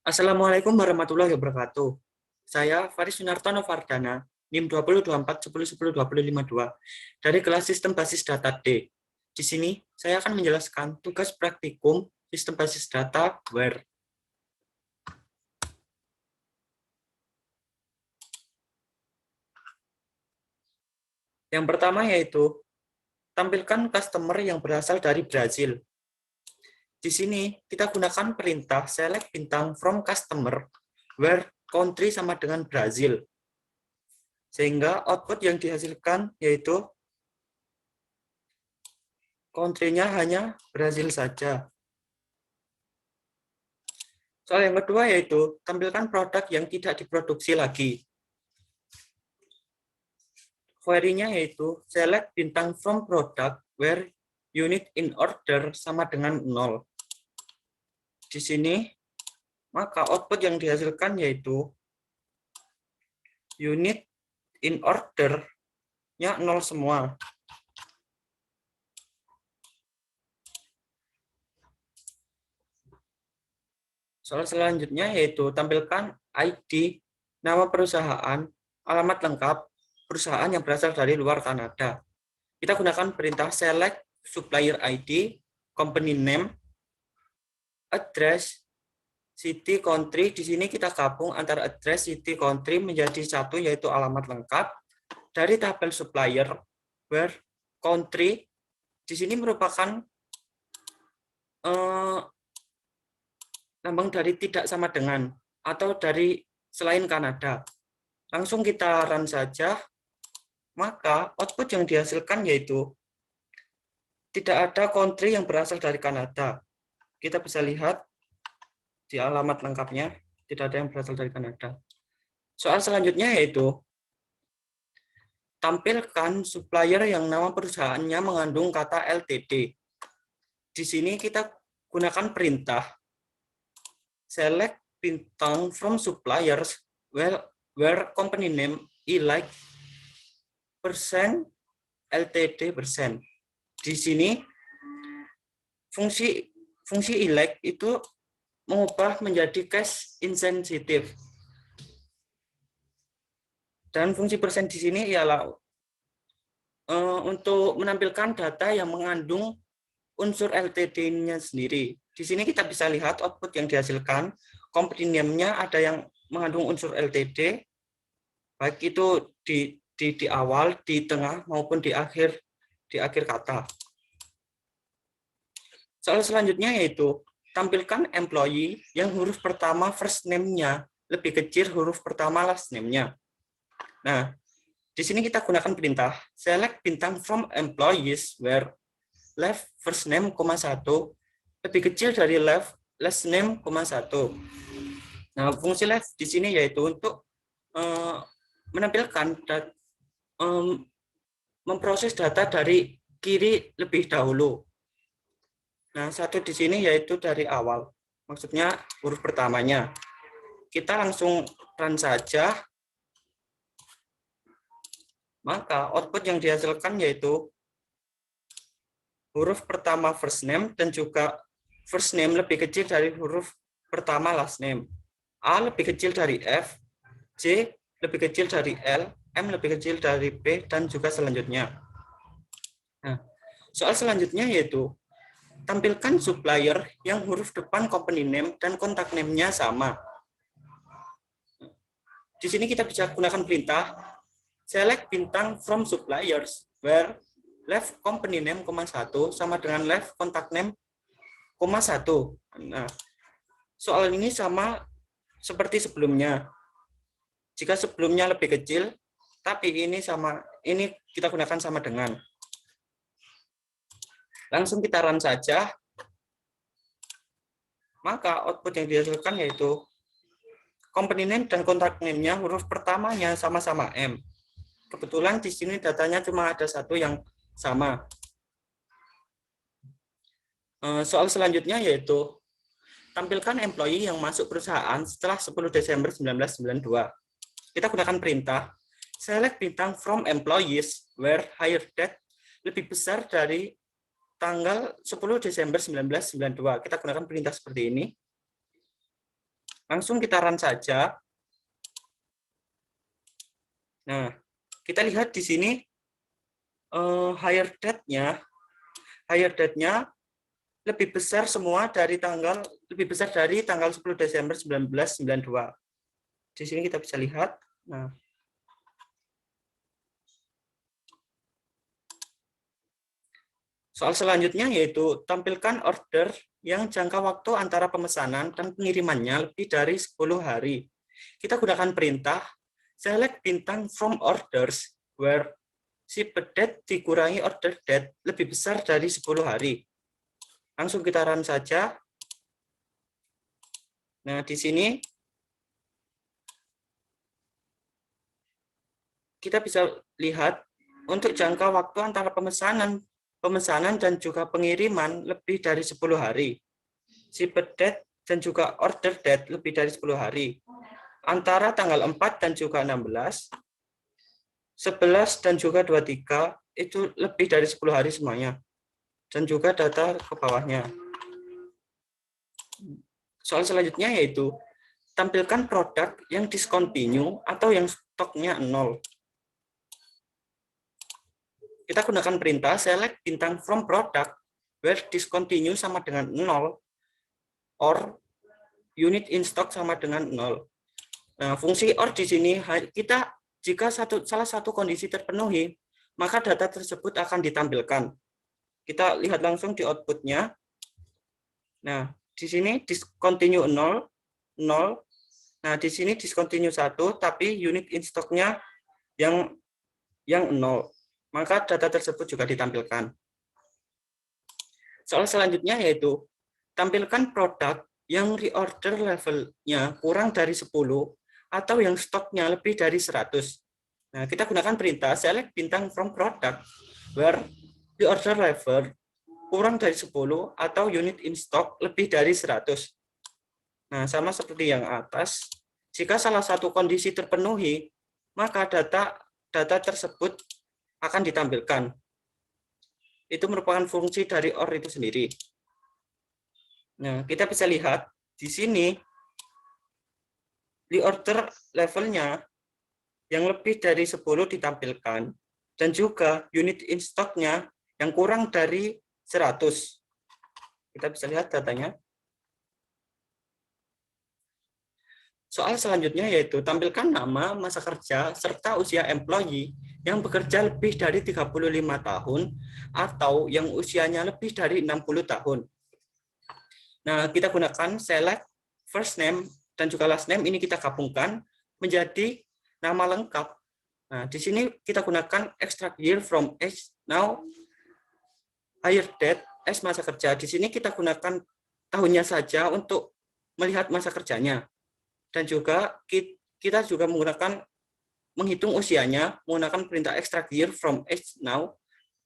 Assalamualaikum warahmatullahi wabarakatuh. Saya Faris Sunartono Fardana, NIM 202410102052 dari kelas Sistem Basis Data D. Di sini saya akan menjelaskan tugas praktikum Sistem Basis Data WHERE. Yang pertama yaitu tampilkan customer yang berasal dari Brazil. Di sini kita gunakan perintah select bintang from customer where country sama dengan Brazil. Sehingga output yang dihasilkan yaitu country-nya hanya Brazil saja. Soal yang kedua yaitu tampilkan produk yang tidak diproduksi lagi. Query-nya yaitu select bintang from product where unit in order sama dengan 0. Di sini, maka output yang dihasilkan yaitu unit in order-nya 0 semua. Soal selanjutnya yaitu tampilkan ID, nama perusahaan, alamat lengkap, perusahaan yang berasal dari luar Kanada. Kita gunakan perintah select supplier ID, company name, address, city, country. Di sini kita gabung antara address, city, country menjadi satu, yaitu alamat lengkap. Dari tabel supplier, where country, di sini merupakan lambang dari tidak sama dengan, atau dari selain Kanada. Langsung kita run saja, maka output yang dihasilkan yaitu tidak ada country yang berasal dari Kanada. Kita bisa lihat di alamat lengkapnya, tidak ada yang berasal dari Kanada. Soal selanjutnya yaitu tampilkan supplier yang nama perusahaannya mengandung kata LTD. Di sini kita gunakan perintah select bintang from suppliers where company name like persen LTD persen. Di sini fungsi elect itu mengubah menjadi case insensitive. Dan fungsi persen di sini ialah untuk menampilkan data yang mengandung unsur LTD-nya sendiri. Di sini kita bisa lihat output yang dihasilkan, company name-nya ada yang mengandung unsur LTD, baik itu di awal, di tengah, maupun di akhir kata. Soal selanjutnya yaitu tampilkan employee yang huruf pertama first name-nya lebih kecil huruf pertama last name-nya. Nah, di sini kita gunakan perintah select bintang from employees where left first name, 1 lebih kecil dari left last name, 1. Nah, fungsi left di sini yaitu untuk menampilkan memproses data dari kiri lebih dahulu. Nah, 1 di sini yaitu dari awal. Maksudnya huruf pertamanya. Kita langsung run saja. Maka output yang dihasilkan yaitu huruf pertama first name dan juga first name lebih kecil dari huruf pertama last name. A lebih kecil dari F, J lebih kecil dari L, M lebih kecil dari P, dan juga selanjutnya. Nah, soal selanjutnya yaitu tampilkan supplier yang huruf depan company name dan kontak name-nya sama. Di sini kita bisa gunakan perintah select bintang from suppliers where left company name, 1 sama dengan left contact name, 1. Nah, soal ini sama seperti sebelumnya. Jika sebelumnya lebih kecil, tapi ini kita gunakan sama dengan. Langsung kita run saja. Maka output yang dihasilkan yaitu company name dan contact name-nya huruf pertamanya sama-sama M. Kebetulan di sini datanya cuma ada 1 yang sama. Soal selanjutnya yaitu tampilkan employee yang masuk perusahaan setelah 10 Desember 1992. Kita gunakan perintah select bintang from employees where hire date lebih besar dari tanggal 10 Desember 1992. Kita gunakan perintah seperti ini. Langsung kita run saja. Nah, kita lihat di sini hire date-nya lebih besar semua dari tanggal 10 Desember 1992. Di sini kita bisa lihat. Nah, soal selanjutnya yaitu tampilkan order yang jangka waktu antara pemesanan dan pengirimannya lebih dari 10 hari. Kita gunakan perintah select bintang from orders where shipped date dikurangi order date lebih besar dari 10 hari. Langsung kita run saja. Nah, di sini kita bisa lihat untuk jangka waktu antara pemesanan dan juga pengiriman lebih dari 10 hari. Shipped date dan juga order date lebih dari 10 hari. Antara tanggal 4 dan juga 16, 11 dan juga 23 itu lebih dari 10 hari semuanya. Dan juga data ke bawahnya. Soal selanjutnya yaitu tampilkan produk yang discontinue atau yang stoknya 0. Kita gunakan perintah select bintang from product where discontinue sama dengan 0 or unit in stock sama dengan 0. Nah, fungsi or di sini kita jika salah satu kondisi terpenuhi, maka data tersebut akan ditampilkan. Kita lihat langsung di output-nya. Nah, di sini discontinue 0, 0. Nah, di sini discontinue 1, tapi unit in stock-nya yang 0. Maka data tersebut juga ditampilkan. Soal selanjutnya yaitu tampilkan produk yang reorder levelnya kurang dari 10 atau yang stoknya lebih dari 100. Nah, kita gunakan perintah select bintang from product where reorder level kurang dari 10 atau unit in stock lebih dari 100. Nah, sama seperti yang atas, jika salah satu kondisi terpenuhi, maka data tersebut akan ditampilkan. Itu merupakan fungsi dari OR itu sendiri. Nah, kita bisa lihat di sini reorder levelnya yang lebih dari 10 ditampilkan dan juga unit in stock-nya yang kurang dari 100. Kita bisa lihat datanya. Soal selanjutnya yaitu tampilkan nama, masa kerja, serta usia employee yang bekerja lebih dari 35 tahun atau yang usianya lebih dari 60 tahun. Nah, kita gunakan select first name dan juga last name, ini kita gabungkan menjadi nama lengkap. Nah, di sini kita gunakan extract year from age now, hire date as masa kerja. Di sini kita gunakan tahunnya saja untuk melihat masa kerjanya. Dan juga kita juga menghitung usianya menggunakan perintah extract year from age now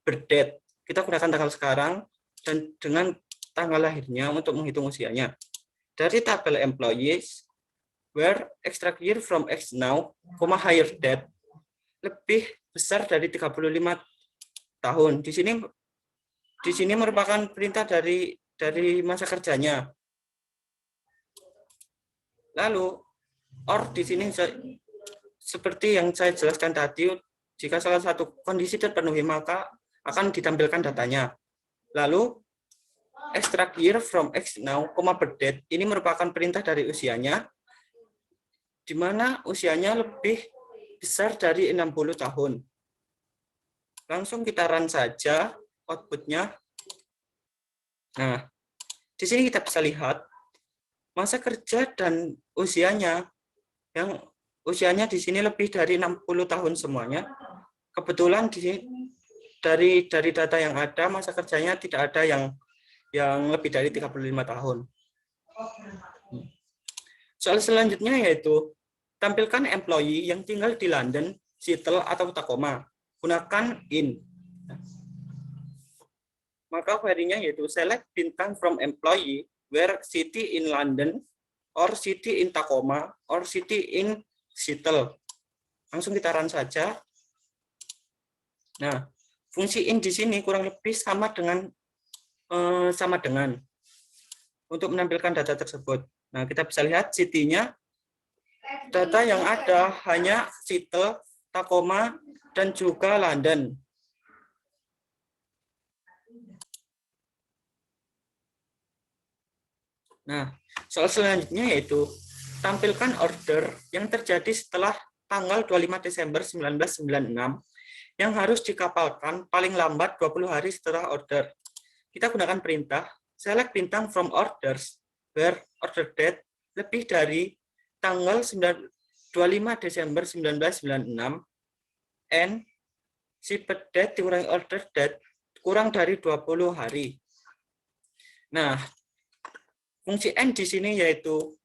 birth date. Kita gunakan tanggal sekarang dan dengan tanggal lahirnya untuk menghitung usianya. Dari tabel employees where extract year from age now, hire date lebih besar dari 35 tahun. Di sini merupakan perintah dari masa kerjanya. Lalu or di sini seperti yang saya jelaskan tadi, jika salah satu kondisi terpenuhi maka akan ditampilkan datanya. Lalu extract year from age now, birth date ini merupakan perintah dari usianya, di mana usianya lebih besar dari 60 tahun. Langsung kita run saja output-nya. Nah, di sini kita bisa lihat masa kerja dan usianya, yang usianya di sini lebih dari 60 tahun semuanya. Kebetulan di sini dari data yang ada, masa kerjanya tidak ada yang lebih dari 35 tahun. Soal selanjutnya yaitu tampilkan employee yang tinggal di London, Seattle, atau Tacoma. Gunakan in. Maka query-nya yaitu select bintang from employee where city in London or city in Tacoma or city in Seattle. Langsung kita run saja. Nah, fungsi in di sini kurang lebih sama dengan untuk menampilkan data tersebut. Nah, kita bisa lihat city-nya, data yang ada hanya Seattle, Tacoma, dan juga London. Nah, soal selanjutnya yaitu tampilkan order yang terjadi setelah tanggal 25 Desember 1996 yang harus dikapalkan paling lambat 20 hari setelah order. Kita gunakan perintah select bintang from orders where order date lebih dari tanggal 25 Desember 1996 and shipment date dikurangi order date kurang dari 20 hari. Nah, fungsi N di sini yaitu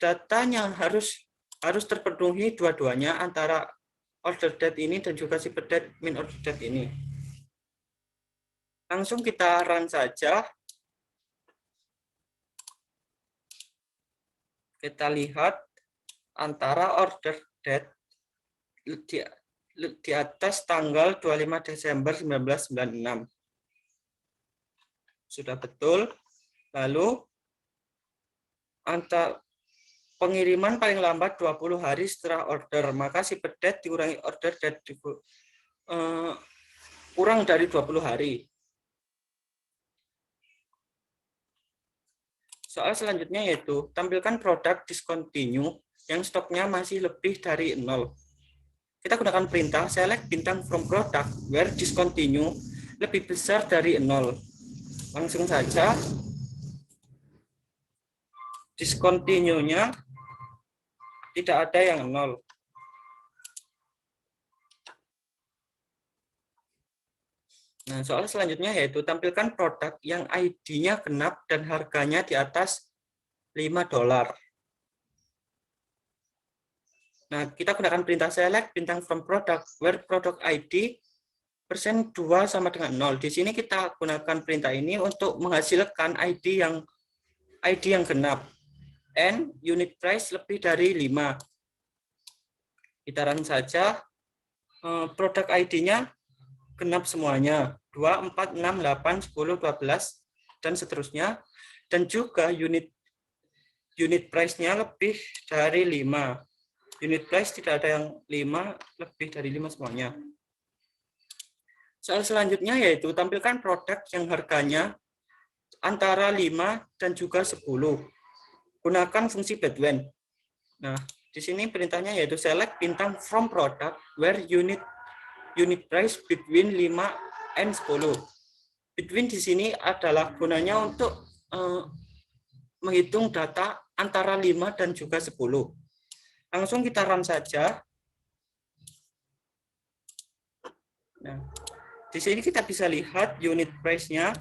datanya harus terpenuhi dua-duanya antara order date ini dan juga shipment date min order date ini. Langsung kita run saja. Kita lihat antara order date di atas tanggal 25 Desember 1996. Sudah betul. Lalu antara pengiriman paling lambat 20 hari setelah order, maka si pedet dikurangi order date kurang dari 20 hari. Soal selanjutnya yaitu tampilkan produk discontinue yang stoknya masih lebih dari 0. Kita gunakan perintah select bintang from product where discontinue lebih besar dari 0. Langsung saja discontinue-nya tidak ada yang 0. Nah, soal selanjutnya yaitu tampilkan produk yang ID-nya genap dan harganya di atas $5. Nah, kita gunakan perintah select bintang from product where product ID persen 2 sama dengan 0. Di sini kita gunakan perintah ini untuk menghasilkan ID yang genap. And unit price lebih dari 5. Kita run saja. Produk ID-nya genap semuanya. 2, 4, 6, 8, 10, 12, dan seterusnya. Dan juga unit price-nya lebih dari 5. Unit price tidak ada yang 5, lebih dari 5 semuanya. Soal selanjutnya yaitu tampilkan produk yang harganya antara 5 dan juga 10. Gunakan fungsi between. Nah, di sini perintahnya yaitu select bintang from product where unit price between 5 and 10. Between di sini adalah gunanya untuk menghitung data antara 5 dan juga 10. Langsung kita run saja. Nah, di sini kita bisa lihat unit price-nya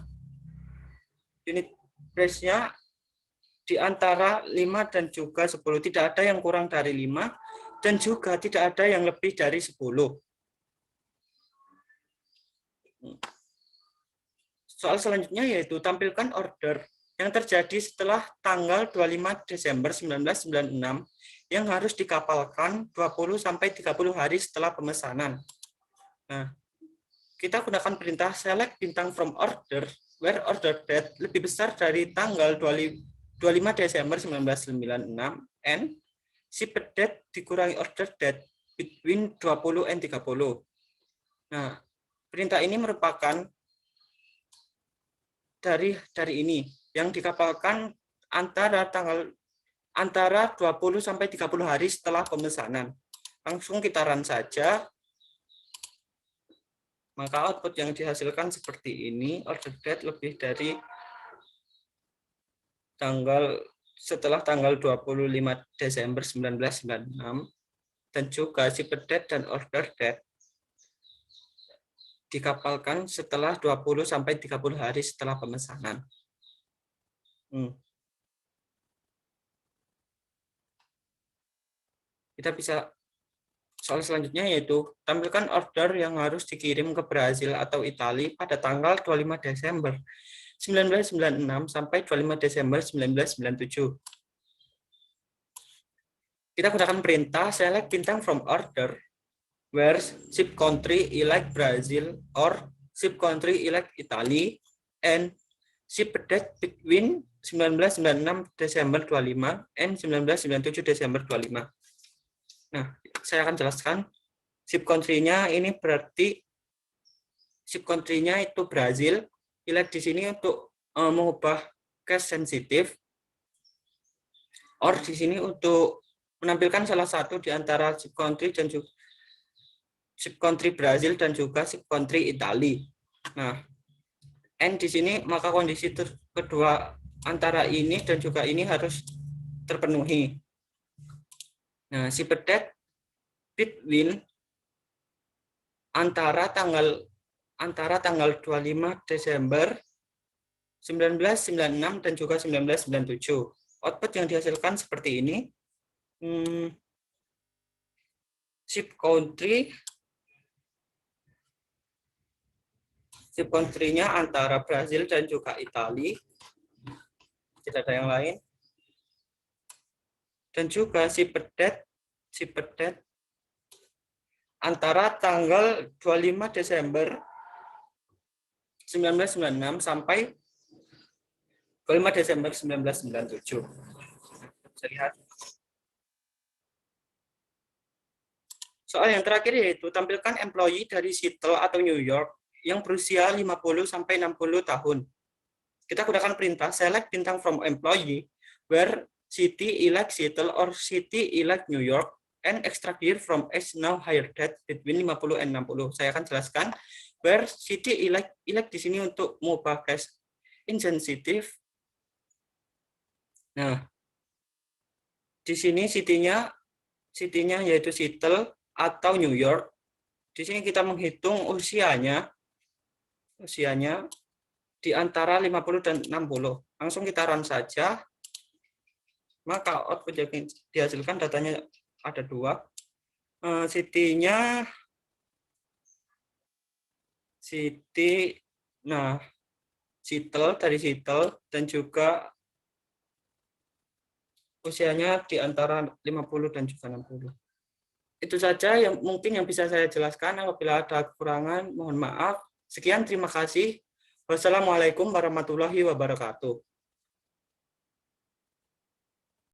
di antara 5 dan juga 10. Tidak ada yang kurang dari 5 dan juga tidak ada yang lebih dari 10. Soal selanjutnya yaitu tampilkan order yang terjadi setelah tanggal 25 Desember 1996 yang harus dikapalkan 20 sampai 30 hari setelah pemesanan. Nah, kita gunakan perintah select bintang from order where order date lebih besar dari tanggal 25 Desember 1996 and shipment date dikurangi order date between 20 and 30. Nah, perintah ini merupakan dari ini yang dikapalkan antara 20 sampai 30 hari setelah pemesanan. Langsung kita run saja. Maka output yang dihasilkan seperti ini, order date lebih dari setelah tanggal 25 Desember 1996 dan juga shipment date dan order date dikapalkan setelah 20 sampai 30 hari setelah pemesanan. Kita bisa soal selanjutnya yaitu tampilkan order yang harus dikirim ke Brazil atau Italia pada tanggal 25 Desember 1996 sampai 25 Desember 1997. Kita gunakan perintah select bintang from order where ship country elect Brazil or ship country elect Italy and ship date between 1996 Desember 25, N 1997 Desember 25. Nah, saya akan jelaskan SIP country-nya ini berarti SIP country-nya itu Brazil. Lihat di sini untuk mengubah cache sensitif, or di sini untuk menampilkan salah satu di antara SIP country dan juga SIP country Brazil dan juga SIP country Italia. Nah, N di sini maka kondisi kedua antara ini dan juga ini harus terpenuhi. Nah, SIP date between antara tanggal 25 Desember 1996 dan juga 1997. Output yang dihasilkan seperti ini. SIP country-nya antara Brazil dan juga Italia. Tidak ada yang lain. Dan juga SIP date antara tanggal 25 Desember 1996 sampai 25 Desember 1997. Bisa lihat. Soal yang terakhir yaitu tampilkan employee dari Seattle atau New York yang berusia 50 sampai 60 tahun. Kita gunakan perintah select bintang from employee where city elect Seattle or city elect New York and extract year from age now higher date between 50 and 60. Saya akan jelaskan where city elect di sini untuk mengubah cache insensitive. Nah, di sini city-nya yaitu Seattle atau New York. Di sini kita menghitung usianya di antara 50 dan 60. Langsung kita run saja. Maka output yang dihasilkan datanya ada dua. City-nya Seattle dari Seattle dan juga usianya di antara 50 dan juga 60. Itu saja yang mungkin yang bisa saya jelaskan. Apabila ada kekurangan, mohon maaf. Sekian, terima kasih. Wassalamualaikum warahmatullahi wabarakatuh.